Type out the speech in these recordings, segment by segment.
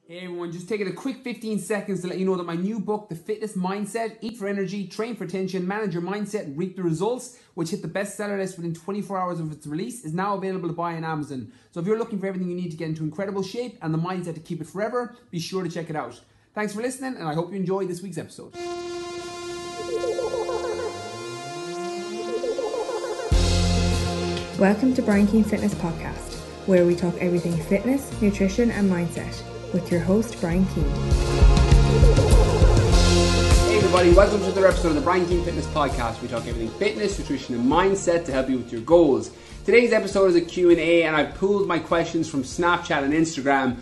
Hey everyone, just taking a quick 15 seconds to let you know that my new book, The Fitness Mindset, Eat for Energy, Train for Attention, Manage Your Mindset and Reap the Results, which hit the bestseller list within 24 hours of its release, is now available to buy on Amazon. So if you're looking for everything you need to get into incredible shape and the mindset to keep it forever, be sure to check it out. Thanks for listening, and I hope you enjoyed this week's episode. Welcome to Brian Keane Fitness Podcast, where we talk everything fitness, nutrition and mindset with your host Brian Keane. Hey everybody, welcome to another episode of the Brian Keane Fitness Podcast. We talk everything fitness, nutrition and mindset to help you with your goals. Today's episode is a Q&A, and I've pulled my questions from Snapchat and Instagram.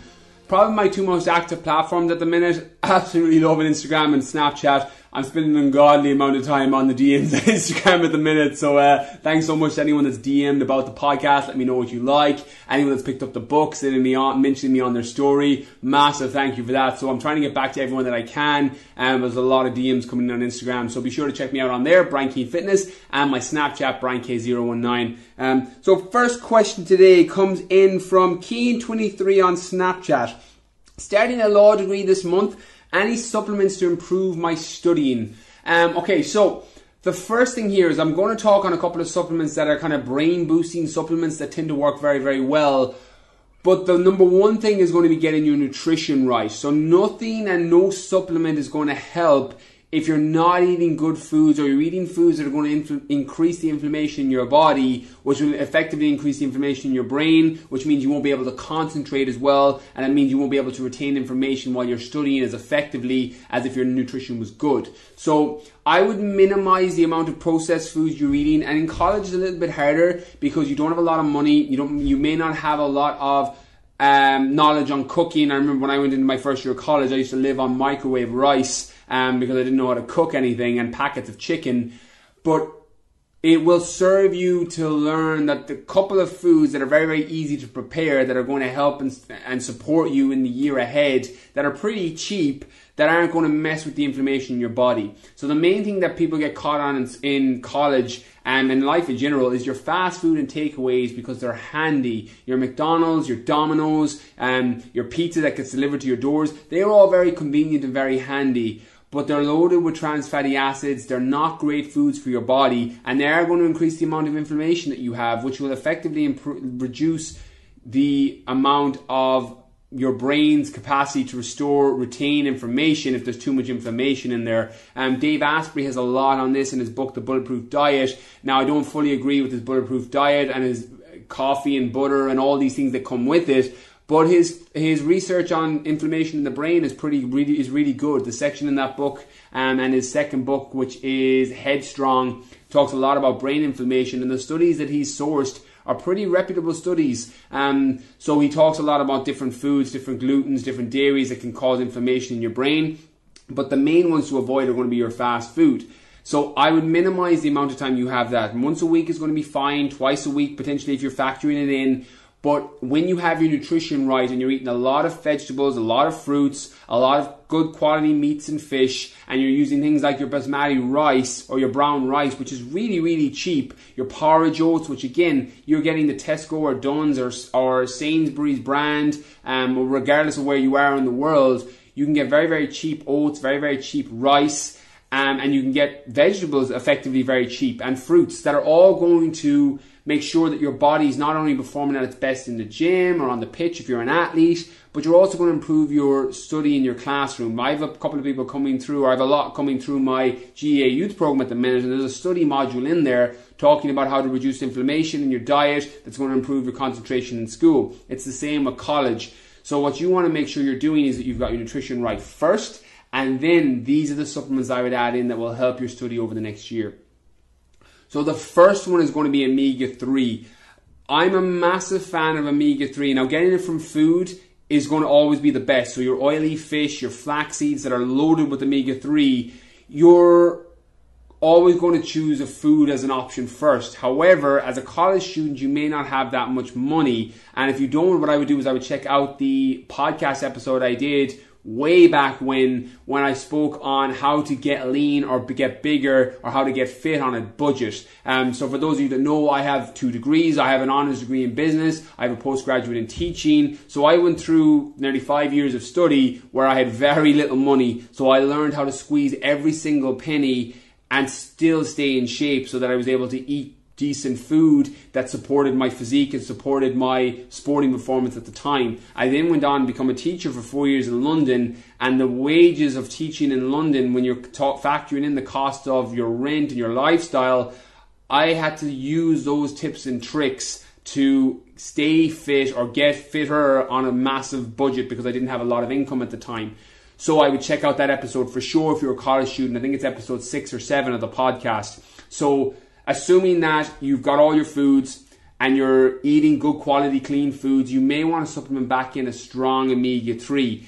Probably my two most active platforms at the minute. Absolutely loving Instagram and Snapchat. I'm spending an ungodly amount of time on the DMs on Instagram at the minute. So thanks so much to anyone that's DM'd about the podcast. Let me know what you like. Anyone that's picked up the book, mentioning me on their story. Massive thank you for that. So I'm trying to get back to everyone that I can. There's a lot of DMs coming in on Instagram. So be sure to check me out on there, Brian Keane Fitness, and my Snapchat, BrianK019. So first question today comes in from Keen23 on Snapchat. Starting a law degree this month. Any supplements to improve my studying? Okay, so the first thing here is I'm going to talk on a couple of supplements that are kind of brain boosting supplements that tend to work very, very well. But the number one thing is going to be getting your nutrition right. So nothing and no supplement is going to help if you're not eating good foods, or you're eating foods that are going to increase the inflammation in your body, which will effectively increase the inflammation in your brain, which means you won't be able to concentrate as well, and it means you won't be able to retain information while you're studying as effectively as if your nutrition was good. So I would minimize the amount of processed foods you're eating, and in college it's a little bit harder because you don't have a lot of money, you may not have a lot of knowledge on cooking. I remember when I went into my first year of college, I used to live on microwave rice because I didn't know how to cook anything, and packets of chicken. But it will serve you to learn that the couple of foods that are very, very easy to prepare, that are going to help and support you in the year ahead, that are pretty cheap, that aren't going to mess with the inflammation in your body. So the main thing that people get caught on in college and in life in general is your fast food and takeaways, because they're handy. Your McDonald's, your Domino's, your pizza that gets delivered to your doors, they're all very convenient and very handy. But they're loaded with trans fatty acids. They're not great foods for your body, and they are going to increase the amount of inflammation that you have, which will effectively reduce the amount of your brain's capacity to retain information if there's too much inflammation in there. Dave Asprey has a lot on this in his book, The Bulletproof Diet. Now, I don't fully agree with his bulletproof diet and his coffee and butter and all these things that come with it. But his research on inflammation in the brain is really good. The section in that book and his second book, which is Headstrong, talks a lot about brain inflammation, and the studies that he's sourced are pretty reputable studies. So he talks a lot about different foods, different glutens, different dairies that can cause inflammation in your brain. But the main ones to avoid are going to be your fast food. So I would minimize the amount of time you have that. Once a week is going to be fine, twice a week potentially if you're factoring it in. But when you have your nutrition right and you're eating a lot of vegetables, a lot of fruits, a lot of good quality meats and fish, and you're using things like your basmati rice or your brown rice, which is really, really cheap, your porridge oats, which again, you're getting the Tesco or Dunn's or Sainsbury's brand, regardless of where you are in the world, you can get very, very cheap oats, very, very cheap rice, and you can get vegetables effectively very cheap, and fruits that are all going to make sure that your body's not only performing at its best in the gym or on the pitch if you're an athlete, but you're also going to improve your study in your classroom. I have a couple of people coming through, or I have a lot coming through my GA youth program at the minute, and there's a study module in there talking about how to reduce inflammation in your diet that's going to improve your concentration in school. It's the same with college. So what you want to make sure you're doing is that you've got your nutrition right first, and then these are the supplements I would add in that will help your study over the next year. So the first one is going to be omega-3. I'm a massive fan of omega-3. Now, getting it from food is going to always be the best. So your oily fish, your flax seeds that are loaded with omega-3, you're always going to choose a food as an option first. However, as a college student, you may not have that much money. And if you don't, what I would do is I would check out the podcast episode I did way back when I spoke on how to get lean or get bigger or how to get fit on a budget. So for those of you that know, I have 2 degrees. I have an honours degree in business. I have a postgraduate in teaching. So I went through nearly 5 years of study where I had very little money. So I learned how to squeeze every single penny and still stay in shape so that I was able to eat decent food that supported my physique and supported my sporting performance at the time. I then went on to become a teacher for 4 years in London, and the wages of teaching in London, when you're factoring in the cost of your rent and your lifestyle, I had to use those tips and tricks to stay fit or get fitter on a massive budget because I didn't have a lot of income at the time. So I would check out that episode for sure if you're a college student. I think it's episode 6 or 7 of the podcast. So assuming that you've got all your foods and you're eating good quality clean foods, you may want to supplement back in a strong omega-3.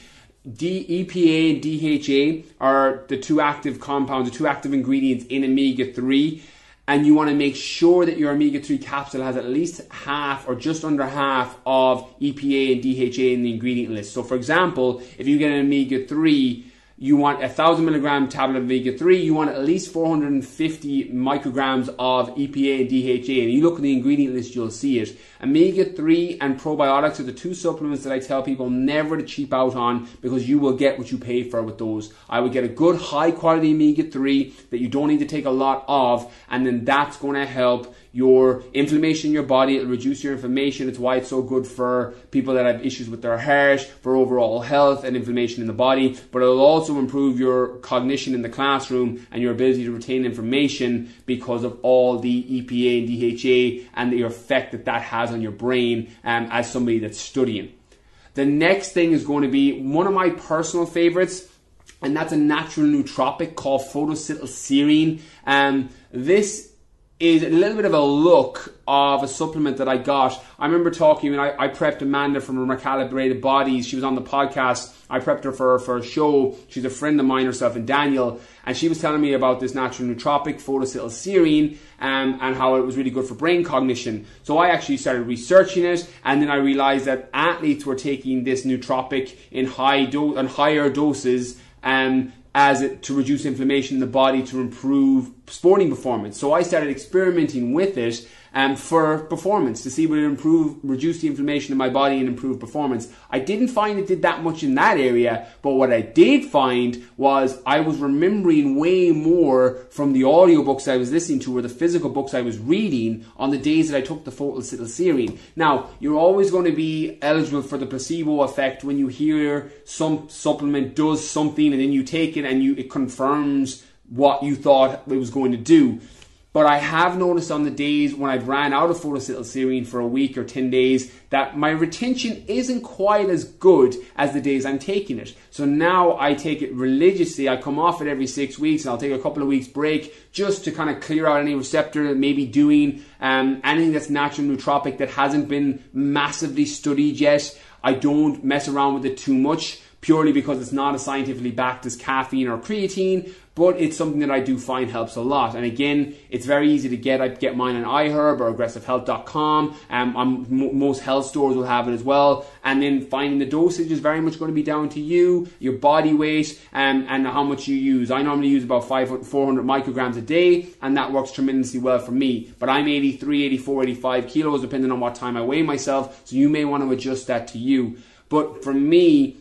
EPA and DHA are the 2 active compounds, the 2 active ingredients in omega-3, and you want to make sure that your omega-3 capsule has at least half or just under half of EPA and DHA in the ingredient list. So for example, if you get an omega-3, you want 1,000 milligram tablet of omega-3, you want at least 450 micrograms of EPA and DHA. And you look at the ingredient list, you'll see it. Omega-3 and probiotics are the 2 supplements that I tell people never to cheap out on because you will get what you pay for with those. I would get a good high quality omega-3 that you don't need to take a lot of, and then that's going to help your inflammation in your body. It'll reduce your inflammation. It's why it's so good for people that have issues with their heart, for overall health and inflammation in the body. But it'll also improve your cognition in the classroom and your ability to retain information because of all the EPA and DHA and the effect that that has on your brain as somebody that's studying. The next thing is going to be one of my personal favorites, and that's a natural nootropic called photoacetylserine. This is a little bit of a look of a supplement that I got. I remember talking, and I prepped Amanda from Recalibrated Bodies. She was on the podcast. I prepped her for a show. She's a friend of mine, herself and Daniel, and she was telling me about this natural nootropic, photoacetylserine, and how it was really good for brain cognition. So I actually started researching it, and then I realized that athletes were taking this nootropic in higher doses to reduce inflammation in the body to improve sporting performance. So I started experimenting with it for performance to see would it reduce the inflammation in my body and improve performance. I didn't find it did that much in that area, but what I did find was I was remembering way more from the audiobooks I was listening to or the physical books I was reading on the days that I took the photoacetylserine. Now, you're always going to be eligible for the placebo effect when you hear some supplement does something and then you take it and it confirms what you thought it was going to do. But I have noticed on the days when I've ran out of photoacetylserine for a week or 10 days that my retention isn't quite as good as the days I'm taking it. So now I take it religiously. I come off it every 6 weeks and I'll take a couple of weeks break just to kind of clear out any receptor that may be doing anything that's natural nootropic that hasn't been massively studied yet. I don't mess around with it too much, purely because it's not as scientifically backed as caffeine or creatine, but it's something that I do find helps a lot. And again, it's very easy to get. I get mine on iHerb or aggressivehealth.com. Most health stores will have it as well. And then finding the dosage is very much going to be down to you, your body weight, and how much you use. I normally use about 400 micrograms a day, and that works tremendously well for me. But I'm 83, 84, 85 kilos, depending on what time I weigh myself. So you may want to adjust that to you. But for me,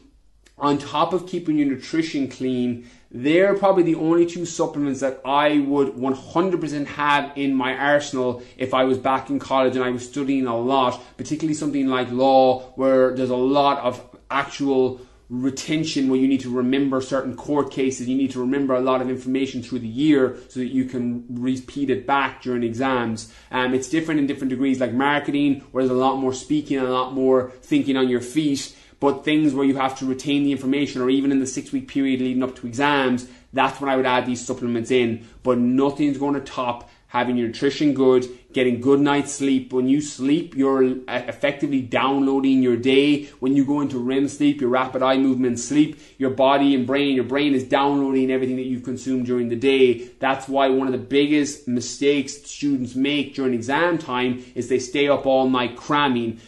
on top of keeping your nutrition clean, they're probably the only 2 supplements that I would 100% have in my arsenal if I was back in college and I was studying a lot, particularly something like law, where there's a lot of actual retention where you need to remember certain court cases, you need to remember a lot of information through the year so that you can repeat it back during exams. It's different in different degrees, like marketing, where there's a lot more speaking and a lot more thinking on your feet. But things where you have to retain the information, or even in the 6-week period leading up to exams, that's when I would add these supplements in. But nothing's going to top having your nutrition good, getting good night's sleep. When you sleep, you're effectively downloading your day. When you go into REM sleep, your rapid eye movement sleep, your body and brain, your brain is downloading everything that you've consumed during the day. That's why one of the biggest mistakes students make during exam time is they stay up all night cramming.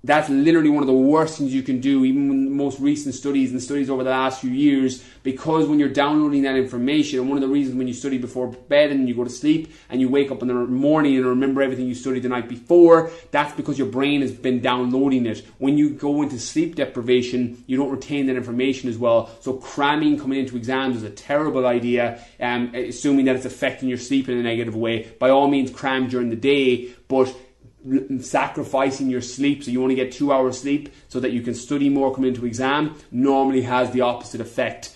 that's literally one of the worst things you can do, even in the most recent studies and studies over the last few years, because when you're downloading that information, and one of the reasons when you study before bed and you go to sleep and you wake up in the morning and remember everything you studied the night before, that's because your brain has been downloading it. When you go into sleep deprivation, you don't retain that information as well. So cramming coming into exams is a terrible idea, assuming that it's affecting your sleep in a negative way. By all means, cram during the day, but sacrificing your sleep, so you only get 2 hours sleep so that you can study more coming into exam, normally has the opposite effect.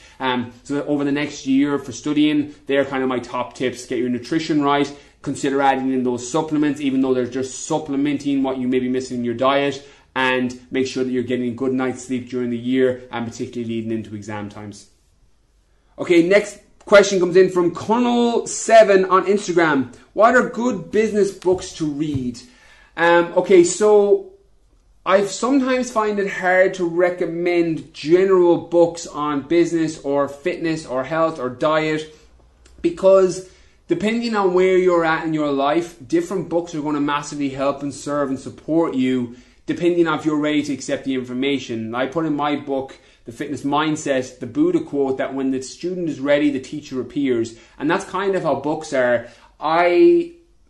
So over the next year for studying, they're kind of my top tips. Get your nutrition right, consider adding in those supplements, even though they're just supplementing what you may be missing in your diet, and make sure that you're getting a good night's sleep during the year, and particularly leading into exam times. Okay, next question comes in from Colonel7 on Instagram. What are good business books to read? Okay, so I sometimes find it hard to recommend general books on business or fitness or health or diet, because depending on where you're at in your life, different books are going to massively help and serve and support you, depending on if you're ready to accept the information. I put in my book, The Fitness Mindset, the Buddha quote that when the student is ready, the teacher appears. And that's kind of how books are.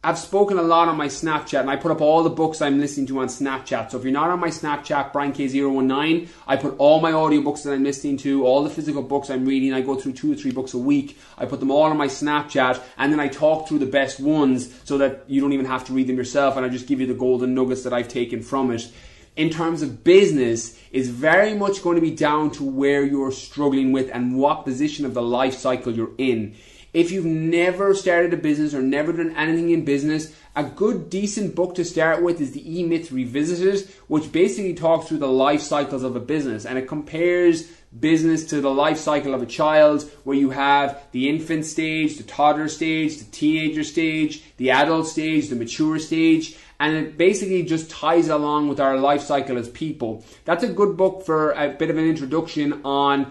I've spoken a lot on my Snapchat, and I put up all the books I'm listening to on Snapchat. So if you're not on my Snapchat, BrianK019, I put all my audiobooks that I'm listening to, all the physical books I'm reading. I go through 2 or 3 books a week. I put them all on my Snapchat, and then I talk through the best ones so that you don't even have to read them yourself, and I just give you the golden nuggets that I've taken from it. In terms of business, is very much going to be down to where you're struggling with and what position of the life cycle you're in. If you've never started a business or never done anything in business, a good, decent book to start with is the E-Myth Revisited, which basically talks through the life cycles of a business, and it compares business to the life cycle of a child, where you have the infant stage, the toddler stage, the teenager stage, the adult stage, the mature stage, and it basically just ties along with our life cycle as people. That's a good book for a bit of an introduction on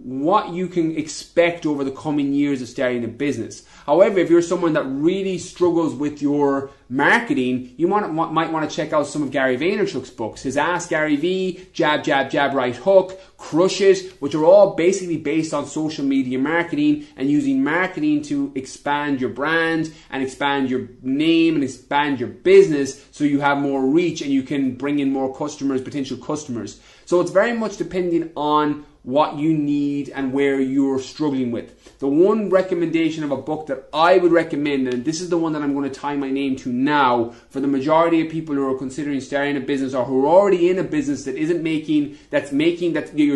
what you can expect over the coming years of starting a business. However, if you're someone that really struggles with your marketing, you might want to check out some of Gary Vaynerchuk's books. His Ask Gary V, Jab, Jab, Jab, Right Hook, Crush It, which are all basically based on social media marketing and using marketing to expand your brand and expand your name and expand your business so you have more reach and you can bring in more customers, potential customers. So it's very much depending on what you need and where you're struggling with. The one recommendation of a book that I would recommend, and this is the one that I'm going to tie my name to now, for the majority of people who are considering starting a business or who are already in a business that you're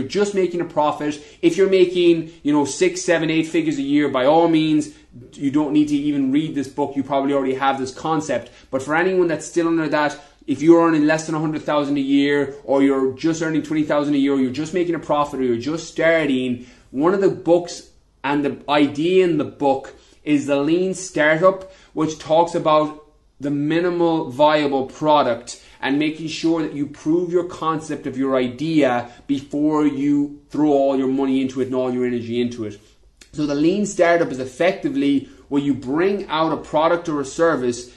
just making a profit. If you're making, 6, 7, 8 figures a year, by all means, you don't need to even read this book. You probably already have this concept. But for anyone that's still under that, if you're earning less than 100,000 a year, or you're just earning 20,000 a year, or you're just making a profit, or you're just starting, one of the books and the idea in the book is the Lean Startup, which talks about the minimal viable product and making sure that you prove your concept of your idea before you throw all your money into it and all your energy into it. So the Lean Startup is effectively where you bring out a product or a service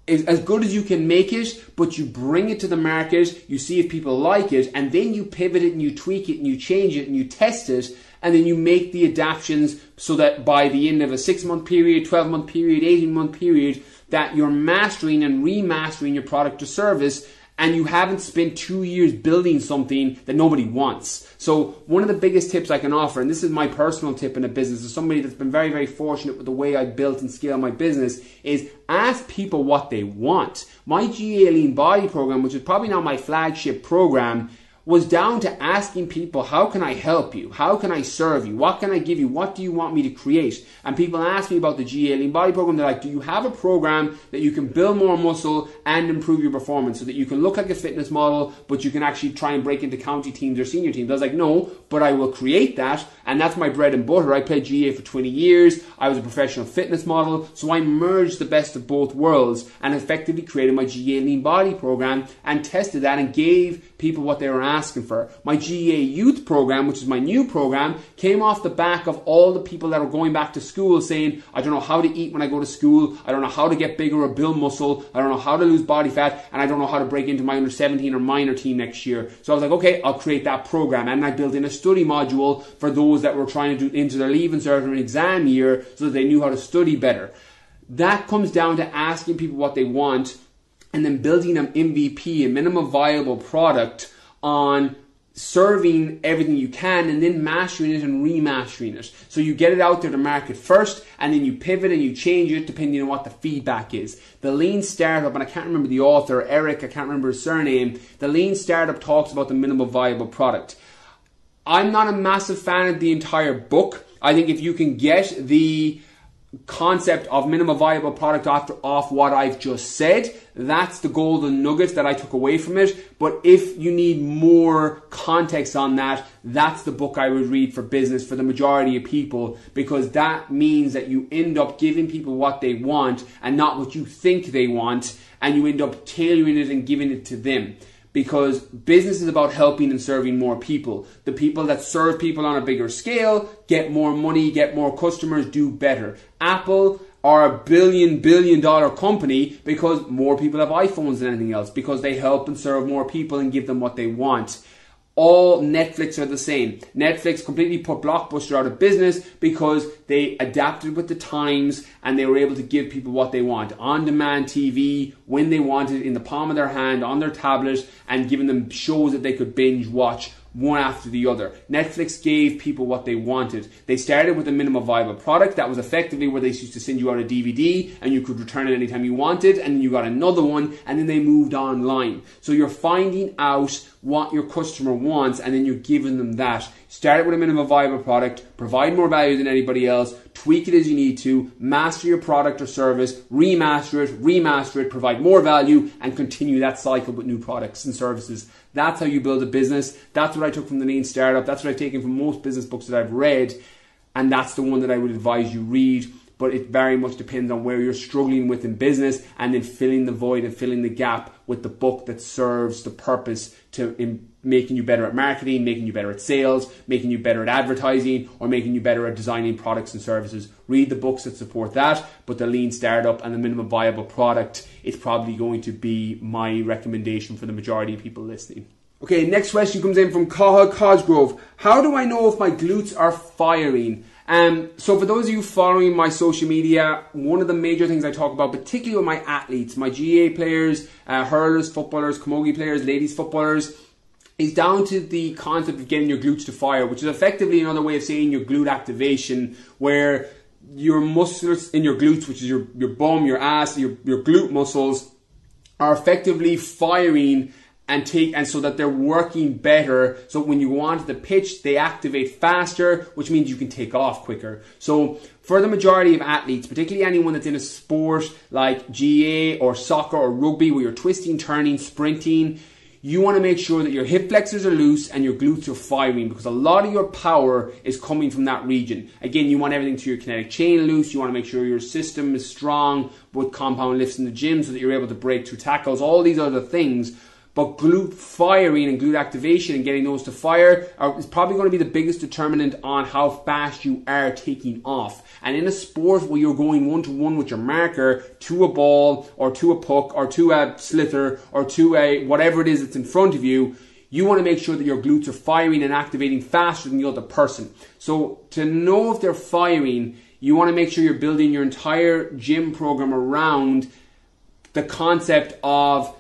as good as you can make it, but you bring it to the market, you see if people like it, and then you pivot it and you tweak it and you change it and you test it, and then you make the adaptions so that by the end of a 6-month period, 12-month period, 18-month period, that you're mastering and remastering your product or service, and you haven't spent 2 years building something that nobody wants. So one of the biggest tips I can offer, and this is my personal tip in a business, as somebody that's been very, very fortunate with the way I built and scaled my business, is ask people what they want. My GA Lean Body program, which is probably now my flagship program, was down to asking people, how can I help you? How can I serve you? What can I give you? What do you want me to create? And people ask me about the GA Lean Body program. They're like, do you have a program that you can build more muscle and improve your performance so that you can look like a fitness model, but you can actually try and break into county teams or senior teams? I was like, no, but I will create that. And that's my bread and butter. I played GA for 20 years. I was a professional fitness model. So I merged the best of both worlds and effectively created my GA Lean Body program and tested that and gave people what they were asking for. My GA Youth program, which is my new program, came off the back of all the people that were going back to school saying, I don't know how to eat when I go to school, I don't know how to get bigger or build muscle, I don't know how to lose body fat, and I don't know how to break into my under 17 or minor team next year. So I was like, okay, I'll create that program. And I built in a study module for those that were trying to do into their Leaving Cert or an exam year so that they knew how to study better. That comes down to asking people what they want and then building an MVP, a minimum viable product, on serving everything you can and then mastering it and remastering it. So you get it out there to market first and then you pivot and you change it depending on what the feedback is. The Lean Startup, and I can't remember the author, Eric, I can't remember his surname, the Lean Startup talks about the minimum viable product. I'm not a massive fan of the entire book. I think if you can get the concept of minimum viable product off what I've just said, that's the golden nugget that I took away from it. But if you need more context on that, that's the book I would read for business for the majority of people, because that means that you end up giving people what they want and not what you think they want, and you end up tailoring it and giving it to them. Because business is about helping and serving more people. The people that serve people on a bigger scale get more money, get more customers, do better. Apple are a billion dollar company because more people have iPhones than anything else, because they help and serve more people and give them what they want. All Netflix are the same. Netflix completely put Blockbuster out of business because they adapted with the times and they were able to give people what they want. On-demand TV, when they wanted, in the palm of their hand, on their tablet, and giving them shows that they could binge watch one after the other. Netflix gave people what they wanted. They started with a minimum viable product that was effectively where they used to send you out a DVD and you could return it anytime you wanted, and then you got another one, and then they moved online. So you're finding out what your customer wants and then you're giving them that. Start with a minimum viable product, provide more value than anybody else, tweak it as you need to, master your product or service, remaster it, provide more value, and continue that cycle with new products and services. That's how you build a business. That's what I took from the Lean Startup. That's what I've taken from most business books that I've read. And that's the one that I would advise you read. But it very much depends on where you're struggling with in business, and then filling the void and filling the gap with the book that serves the purpose to making you better at marketing, making you better at sales, making you better at advertising, or making you better at designing products and services. Read the books that support that, but the Lean Startup and the minimum viable product is probably going to be my recommendation for the majority of people listening. Okay, next question comes in from Cahill Cosgrove. How do I know if my glutes are firing? So for those of you following my social media, one of the major things I talk about, particularly with my athletes, my GA players, hurlers, footballers, camogie players, ladies footballers, is down to the concept of getting your glutes to fire, which is effectively another way of saying your glute activation, where your muscles in your glutes, which is your bum, your ass, your glute muscles, are effectively firing and so that they're working better. So when you go onto the pitch, they activate faster, which means you can take off quicker. So for the majority of athletes, particularly anyone that's in a sport like GA or soccer or rugby, where you're twisting, turning, sprinting, you want to make sure that your hip flexors are loose and your glutes are firing, because a lot of your power is coming from that region. Again, you want everything to your kinetic chain loose. You want to make sure your system is strong with compound lifts in the gym so that you're able to break through tackles, all these other things. But glute firing and glute activation and getting those to fire is probably going to be the biggest determinant on how fast you are taking off. And in a sport where you're going one-to-one with your marker to a ball or to a puck or to a slither or to a whatever it is that's in front of you, you want to make sure that your glutes are firing and activating faster than the other person. So to know if they're firing, you want to make sure you're building your entire gym program around the concept of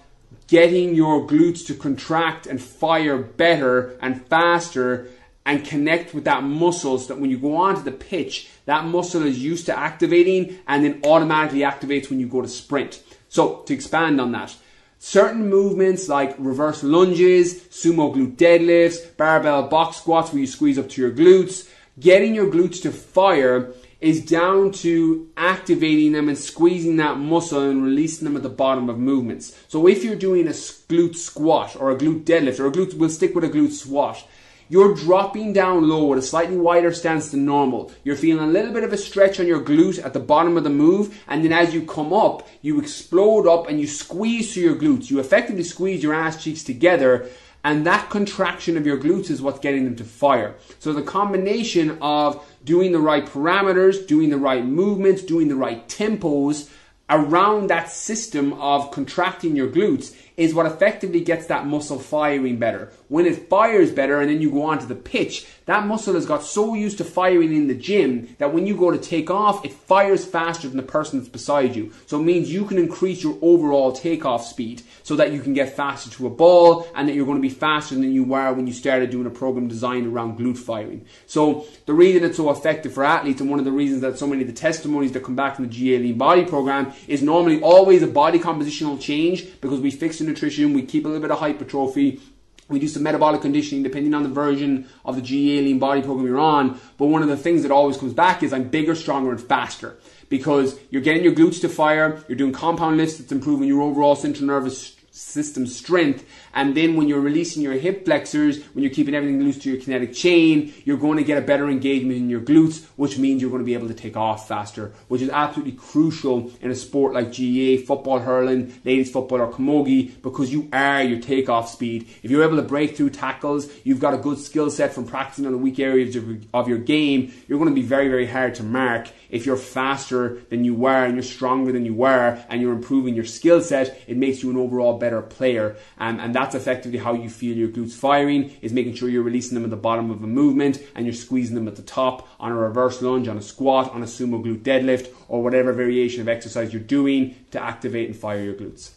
getting your glutes to contract and fire better and faster and connect with that muscle, so that when you go onto the pitch, that muscle is used to activating and then automatically activates when you go to sprint. So to expand on that, certain movements like reverse lunges, sumo glute deadlifts, barbell box squats where you squeeze up to your glutes, getting your glutes to fire is down to activating them and squeezing that muscle and releasing them at the bottom of movements. So if you're doing a glute squat or a glute deadlift, or we'll stick with a glute squat, you're dropping down low with a slightly wider stance than normal. You're feeling a little bit of a stretch on your glute at the bottom of the move, and then as you come up, you explode up and you squeeze through your glutes. You effectively squeeze your ass cheeks together, And that contraction of your glutes is what's getting them to fire. So the combination of doing the right parameters, doing the right movements, doing the right tempos around that system of contracting your glutes is what effectively gets that muscle firing better. When it fires better and then you go onto the pitch, that muscle has got so used to firing in the gym that when you go to take off, it fires faster than the person that's beside you. So it means you can increase your overall takeoff speed so that you can get faster to a ball and that you're going to be faster than you were when you started doing a program designed around glute firing. So the reason it's so effective for athletes, and one of the reasons that so many of the testimonies that come back from the GA Lean Body program is normally always a body compositional change, because we fix the nutrition, we keep a little bit of hypertrophy, we do some metabolic conditioning depending on the version of the GA Lean Body program you're on. But one of the things that always comes back is I'm bigger, stronger, and faster, because you're getting your glutes to fire, you're doing compound lifts that's improving your overall central nervous system strength, and then when you're releasing your hip flexors, when you're keeping everything loose to your kinetic chain, you're going to get a better engagement in your glutes, which means you're going to be able to take off faster, which is absolutely crucial in a sport like GA, football, hurling, ladies football, or camogie, because you are your takeoff speed. If you're able to break through tackles, you've got a good skill set from practicing on the weak areas of your game, you're going to be very, very hard to mark. If you're faster than you were and you're stronger than you were and you're improving your skill set, it makes you an overall better player. And that's effectively how you feel your glutes firing, is making sure you're releasing them at the bottom of a movement and you're squeezing them at the top on a reverse lunge, on a squat, on a sumo glute deadlift, or whatever variation of exercise you're doing to activate and fire your glutes.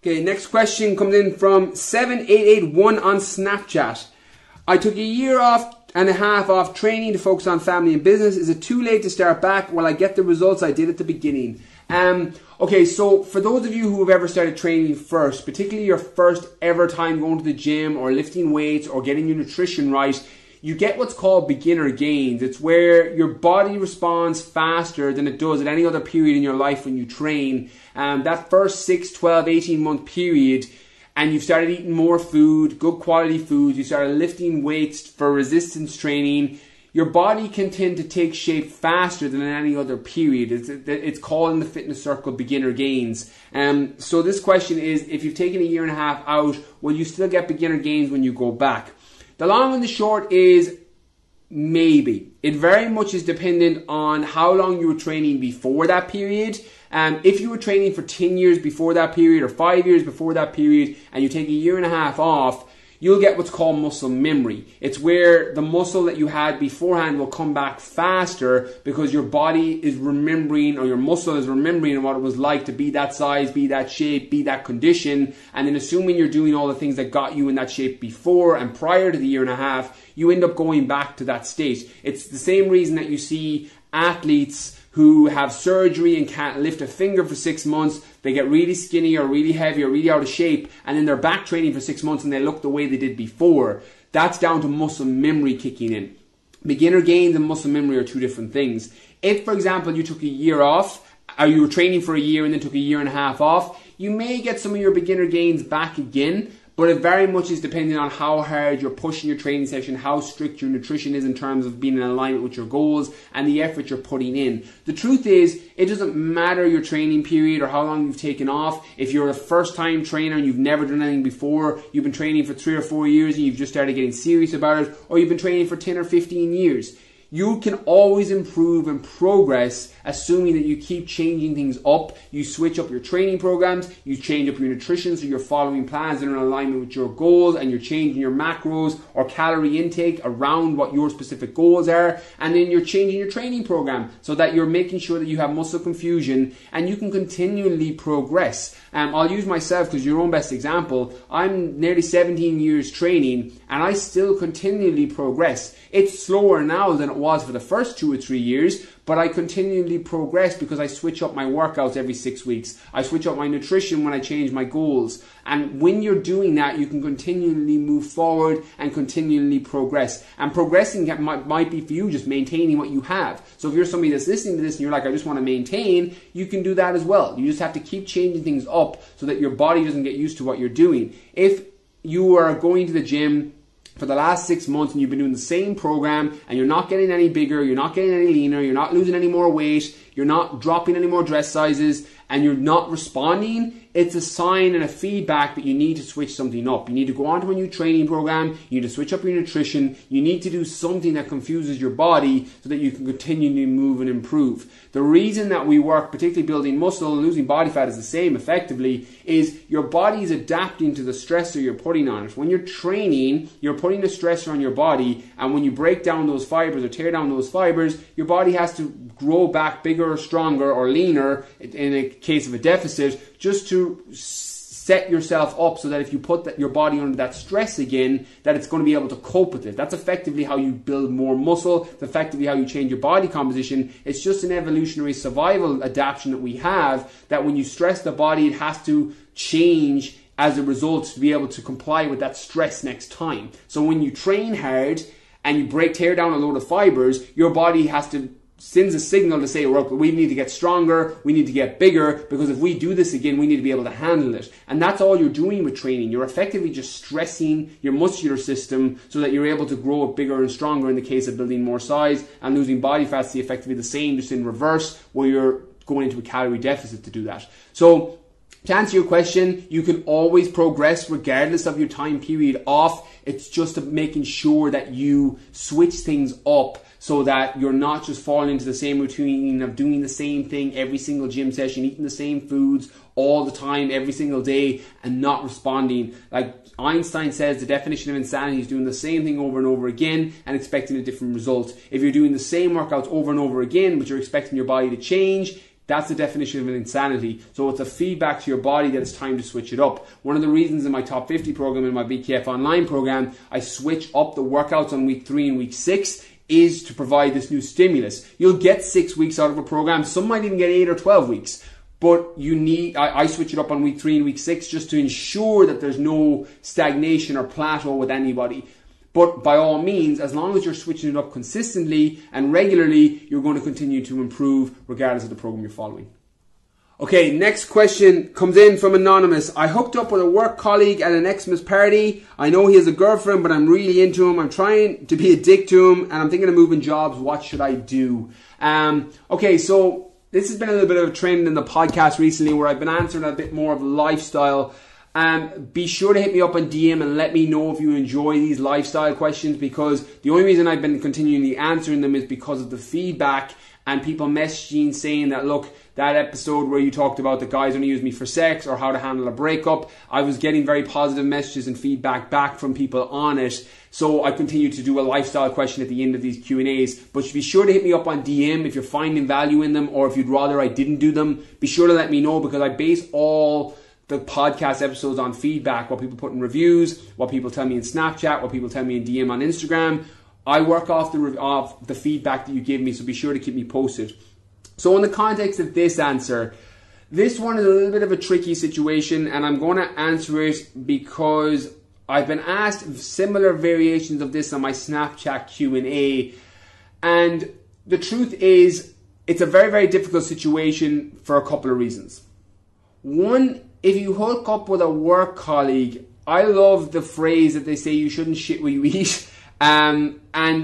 Okay, next question comes in from 7881 on Snapchat. I took a year and a half off training to focus on family and business. Is it too late to start back? Will I get the results I did at the beginning? Okay, so for those of you who have ever started training first, particularly your first ever time going to the gym or lifting weights or getting your nutrition right, you get what's called beginner gains. It's where your body responds faster than it does at any other period in your life when you train. That first 6, 12, 18-month period, and you've started eating more food, good quality food, you started lifting weights for resistance training, your body can tend to take shape faster than in any other period. It's called in the fitness circle beginner gains. So this question is, if you've taken a year and a half out, will you still get beginner gains when you go back? The long and the short is maybe. It very much is dependent on how long you were training before that period. If you were training for 10 years before that period or 5 years before that period and you take a year and a half off, you'll get what's called muscle memory. It's where the muscle that you had beforehand will come back faster because your body is remembering, or your muscle is remembering what it was like to be that size, be that shape, be that condition. And then assuming you're doing all the things that got you in that shape before and prior to the year and a half, you end up going back to that state. It's the same reason that you see athletes who have surgery and can't lift a finger for 6 months, they get really skinny or really heavy or really out of shape, and then they're back training for 6 months and they look the way they did before. That's down to muscle memory kicking in. Beginner gains and muscle memory are two different things. If, for example, you took a year off, or you were training for a year and then took a year and a half off, you may get some of your beginner gains back again, but it very much is depending on how hard you're pushing your training session, how strict your nutrition is in terms of being in alignment with your goals, and the effort you're putting in. The truth is, it doesn't matter your training period or how long you've taken off. If you're a first-time trainer and you've never done anything before, you've been training for 3 or 4 years and you've just started getting serious about it, or you've been training for 10 or 15 years. You can always improve and progress, assuming that you keep changing things up. You switch up your training programs, you change up your nutrition so you're following plans that are in alignment with your goals, and you're changing your macros or calorie intake around what your specific goals are, and then you're changing your training program so that you're making sure that you have muscle confusion and you can continually progress. I'll use myself because you're your own best example. I'm nearly 17 years training and I still continually progress. It's slower now than it was for the first 2 or 3 years, but I continually progress because I switch up my workouts every 6 weeks. I switch up my nutrition when I change my goals. And when you're doing that, you can continually move forward and continually progress. And progressing might be for you just maintaining what you have. So if you're somebody that's listening to this and you're like, I just want to maintain, you can do that as well. You just have to keep changing things up so that your body doesn't get used to what you're doing. If you are going to the gym for the last 6 months and you've been doing the same program and you're not getting any bigger, you're not getting any leaner, you're not losing any more weight, you're not dropping any more dress sizes, and you're not responding, it's a sign and a feedback that you need to switch something up. You need to go onto a new training program, you need to switch up your nutrition, you need to do something that confuses your body so that you can continually move and improve. The reason that we work, particularly building muscle and losing body fat, is the same effectively, is your body is adapting to the stressor you're putting on it. When you're training, you're putting a stressor on your body, and when you break down those fibers or tear down those fibers, your body has to grow back bigger or stronger or leaner in a case of a deficit, just to set yourself up so that if you put your body under that stress again, that it's going to be able to cope with it. That's effectively how you build more muscle. It's effectively how you change your body composition. It's just an evolutionary survival adaptation that we have, that when you stress the body, it has to change as a result to be able to comply with that stress next time. So when you train hard and you tear down a load of fibers, your body sends a signal to say, well, we need to get stronger, we need to get bigger, because if we do this again, we need to be able to handle it. And that's all you're doing with training. You're effectively just stressing your muscular system so that you're able to grow bigger and stronger in the case of building more size, and losing body fat is effectively the same, just in reverse, where you're going into a calorie deficit to do that. So to answer your question, you can always progress regardless of your time period off. It's just making sure that you switch things up so that you're not just falling into the same routine of doing the same thing every single gym session, eating the same foods all the time, every single day, and not responding. Like Einstein says, the definition of insanity is doing the same thing over and over again and expecting a different result. If you're doing the same workouts over and over again, but you're expecting your body to change, that's the definition of an insanity. So it's a feedback to your body that it's time to switch it up. One of the reasons in my Top 50 program, in my BKF Online program, I switch up the workouts on week 3 and week 6 is to provide this new stimulus. You'll get 6 weeks out of a program. Some might even get 8 or 12 weeks. But I switch it up on week 3 and week 6 just to ensure that there's no stagnation or plateau with anybody. But by all means, as long as you're switching it up consistently and regularly, you're going to continue to improve regardless of the program you're following. Okay, next question comes in from Anonymous. I hooked up with a work colleague at an Xmas party. I know he has a girlfriend, but I'm really into him. I'm trying to be a dick to him, and I'm thinking of moving jobs. What should I do? Okay, so this has been a little bit of a trend in the podcast recently where I've been answering a bit more of lifestyle. Be sure to hit me up on DM and let me know if you enjoy these lifestyle questions, because the only reason I've been continually answering them is because of the feedback and people messaging saying that, look, that episode where you talked about the guys only use me for sex or how to handle a breakup, I was getting very positive messages and feedback back from people on it. So I continue to do a lifestyle question at the end of these Q&As. But be sure to hit me up on DM if you're finding value in them, or if you'd rather I didn't do them. Be sure to let me know, because I base all the podcast episodes on feedback, what people put in reviews, what people tell me in Snapchat, what people tell me in DM on Instagram. I work off the feedback that you give me, so be sure to keep me posted. So in the context of this answer, this one is a little bit of a tricky situation, and I'm going to answer it because I've been asked similar variations of this on my Snapchat Q&A, and the truth is it's a very, very difficult situation for a couple of reasons. One, if you hook up with a work colleague, I love the phrase that they say you shouldn't shit where you eat. And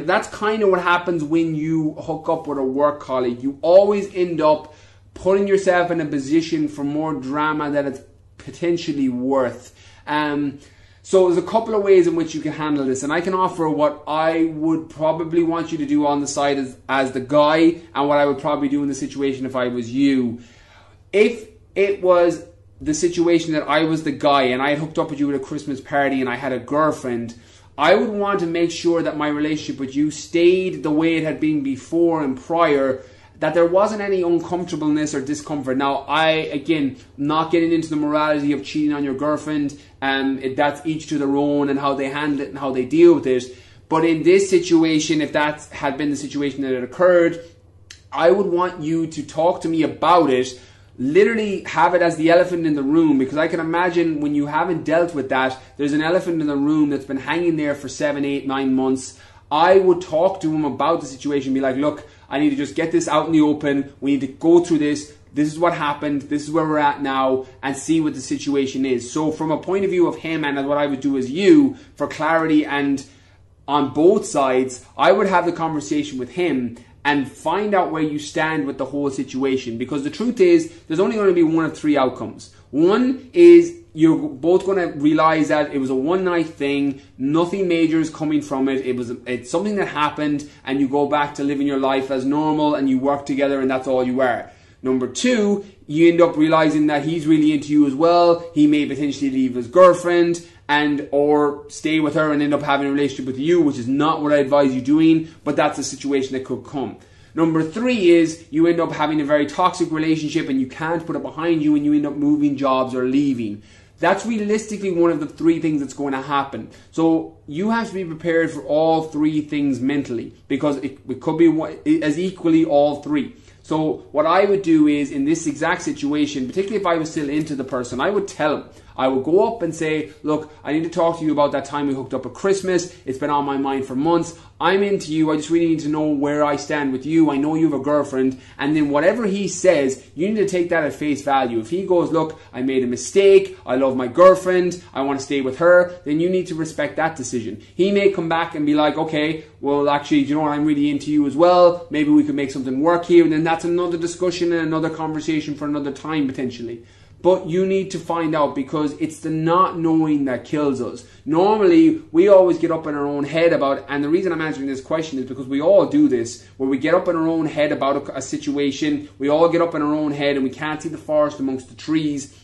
that's kind of what happens when you hook up with a work colleague. You always end up putting yourself in a position for more drama than it's potentially worth. So there's a couple of ways in which you can handle this, and I can offer what I would probably want you to do on the side as the guy, and what I would probably do in the situation if I was you. If it was the situation that I was the guy and I had hooked up with you at a Christmas party and I had a girlfriend, I would want to make sure that my relationship with you stayed the way it had been before and prior, that there wasn't any uncomfortableness or discomfort. Now, again, not getting into the morality of cheating on your girlfriend, that's each to their own and how they handle it and how they deal with it. But in this situation, if that had been the situation that had occurred, I would want you to talk to me about it. Literally have it as the elephant in the room, because I can imagine when you haven't dealt with that, there's an elephant in the room that's been hanging there for 7, 8, 9 months. I would talk to him about the situation, be like, look, I need to just get this out in the open. We need to go through this. This is what happened. This is where we're at now, and see what the situation is. So from a point of view of him, and what I would do as you, for clarity and on both sides, I would have the conversation with him and find out where you stand with the whole situation. Because the truth is, there's only going to be one of three outcomes. One is you're both going to realize that it was a one-night thing, nothing major is coming from it, it's something that happened, and you go back to living your life as normal and you work together and that's all you are. Number two, you end up realizing that he's really into you as well. He may potentially leave his girlfriend or stay with her and end up having a relationship with you, which is not what I advise you doing, but that's a situation that could come. Number three is you end up having a very toxic relationship and you can't put it behind you and you end up moving jobs or leaving. That's realistically one of the three things that's going to happen. So you have to be prepared for all three things mentally, because it could be as equally all three. So what I would do is, in this exact situation, particularly if I was still into the person, I would tell him. I would go up and say, look, I need to talk to you about that time we hooked up at Christmas. It's been on my mind for months. I'm into you. I just really need to know where I stand with you. I know you have a girlfriend. And then whatever he says, you need to take that at face value. If he goes, look, I made a mistake. I love my girlfriend. I want to stay with her. Then you need to respect that decision. He may come back and be like, okay, well, actually, you know what? I'm really into you as well. Maybe we could make something work here. And then that's another discussion and another conversation for another time potentially. But you need to find out, because it's the not knowing that kills us. Normally, we always get up in our own head about, and the reason I'm answering this question is because we all do this, where we get up in our own head about a situation, we all get up in our own head and we can't see the forest amongst the trees,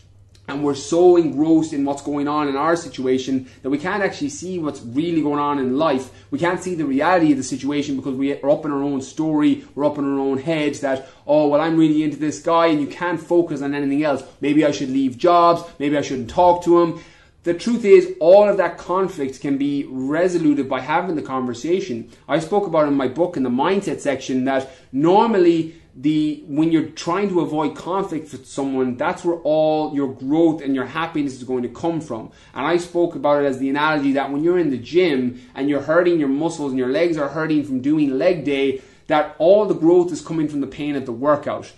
and we're so engrossed in what's going on in our situation that we can't actually see what's really going on in life. We can't see the reality of the situation because we're up in our own story, we're up in our own heads that, oh, well, I'm really into this guy, and you can't focus on anything else. Maybe I should leave jobs, maybe I shouldn't talk to him. The truth is, all of that conflict can be resoluted by having the conversation. I spoke about in my book in the mindset section that normally when you're trying to avoid conflict with someone, that's where all your growth and your happiness is going to come from. And I spoke about it as the analogy that when you're in the gym and you're hurting your muscles and your legs are hurting from doing leg day, that all the growth is coming from the pain at the workout.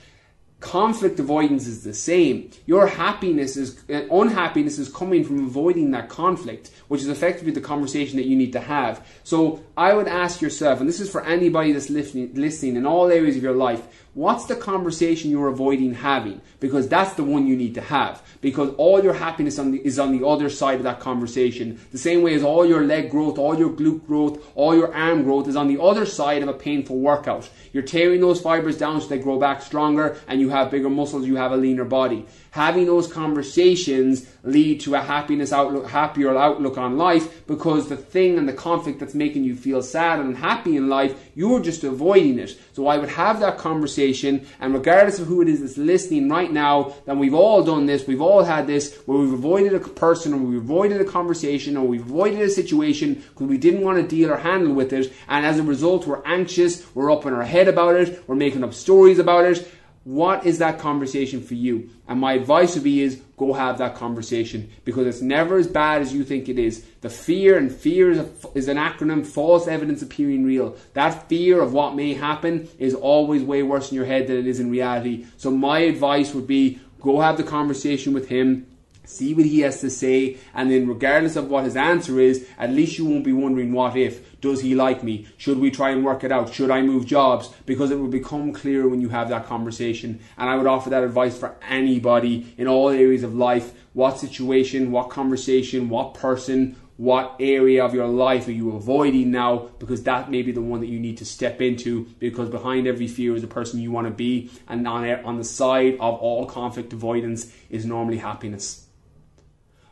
Conflict avoidance is the same. Your unhappiness is coming from avoiding that conflict, which is effectively the conversation that you need to have. So I would ask yourself, and this is for anybody that's listening in all areas of your life, what's the conversation you're avoiding having? Because that's the one you need to have. Because all your happiness is on the other side of that conversation. The same way as all your leg growth, all your glute growth, all your arm growth is on the other side of a painful workout. You're tearing those fibers down so they grow back stronger and you have bigger muscles, you have a leaner body. Having those conversations lead to a happier outlook on life, because the thing and the conflict that's making you feel sad and unhappy in life, you're just avoiding it. So I would have that conversation, and regardless of who it is that's listening right now, then we've all done this, we've all had this, where we've avoided a person, or we've avoided a conversation, or we've avoided a situation because we didn't want to deal or handle with it, and as a result we're anxious, we're up in our head about it, we're making up stories about it. What is that conversation for you? And my advice would be is go have that conversation, because it's never as bad as you think it is. The fear, and fear is an acronym, false evidence appearing real. That fear of what may happen is always way worse in your head than it is in reality. So my advice would be go have the conversation with him, see what he has to say, and then regardless of what his answer is, at least you won't be wondering what if. Does he like me? Should we try and work it out? Should I move jobs? Because it will become clear when you have that conversation. And I would offer that advice for anybody in all areas of life. What situation, what conversation, what person, what area of your life are you avoiding now? Because that may be the one that you need to step into, because behind every fear is a person you want to be, and on the side of all conflict avoidance is normally happiness.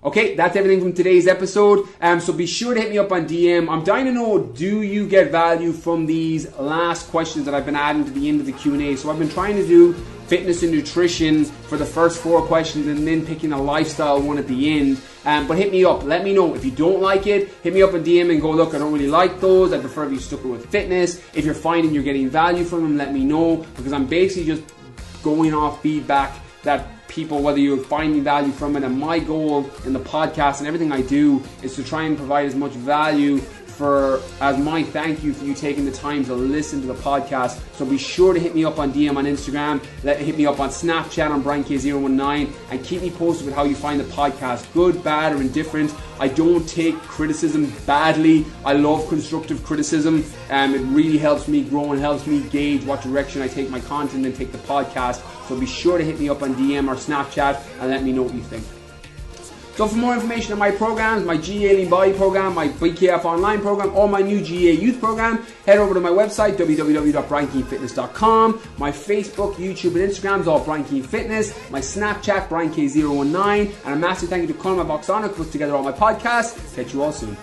Okay, that's everything from today's episode. So be sure to hit me up on DM. I'm dying to know, do you get value from these last questions that I've been adding to the end of the Q&A? So I've been trying to do fitness and nutrition for the first 4 questions, and then picking a lifestyle one at the end. But hit me up. Let me know. If you don't like it, hit me up on DM and go, look, I don't really like those. I prefer if you stuck with fitness. If you're finding you're getting value from them, let me know, because I'm basically just going off feedback that people, whether you're finding value from it. And my goal in the podcast and everything I do is to try and provide as much value as my thank you for you taking the time to listen to the podcast. So be sure to hit me up on DM on Instagram, hit me up on Snapchat on BrianK019, and keep me posted with how you find the podcast, good, bad, or indifferent. I don't take criticism badly. I love constructive criticism. It really helps me grow and helps me gauge what direction I take my content and take the podcast. So be sure to hit me up on DM or Snapchat and let me know what you think. So for more information on my programs, my GA Lean Body program, my BKF online program, or my new GA Youth program, head over to my website, www.briankeenfitness.com. My Facebook, YouTube, and Instagram is all Brian Keane Fitness. My Snapchat, BrianK019. And a massive thank you to Conor, my boxonic, who puts together all my podcasts. Catch you all soon.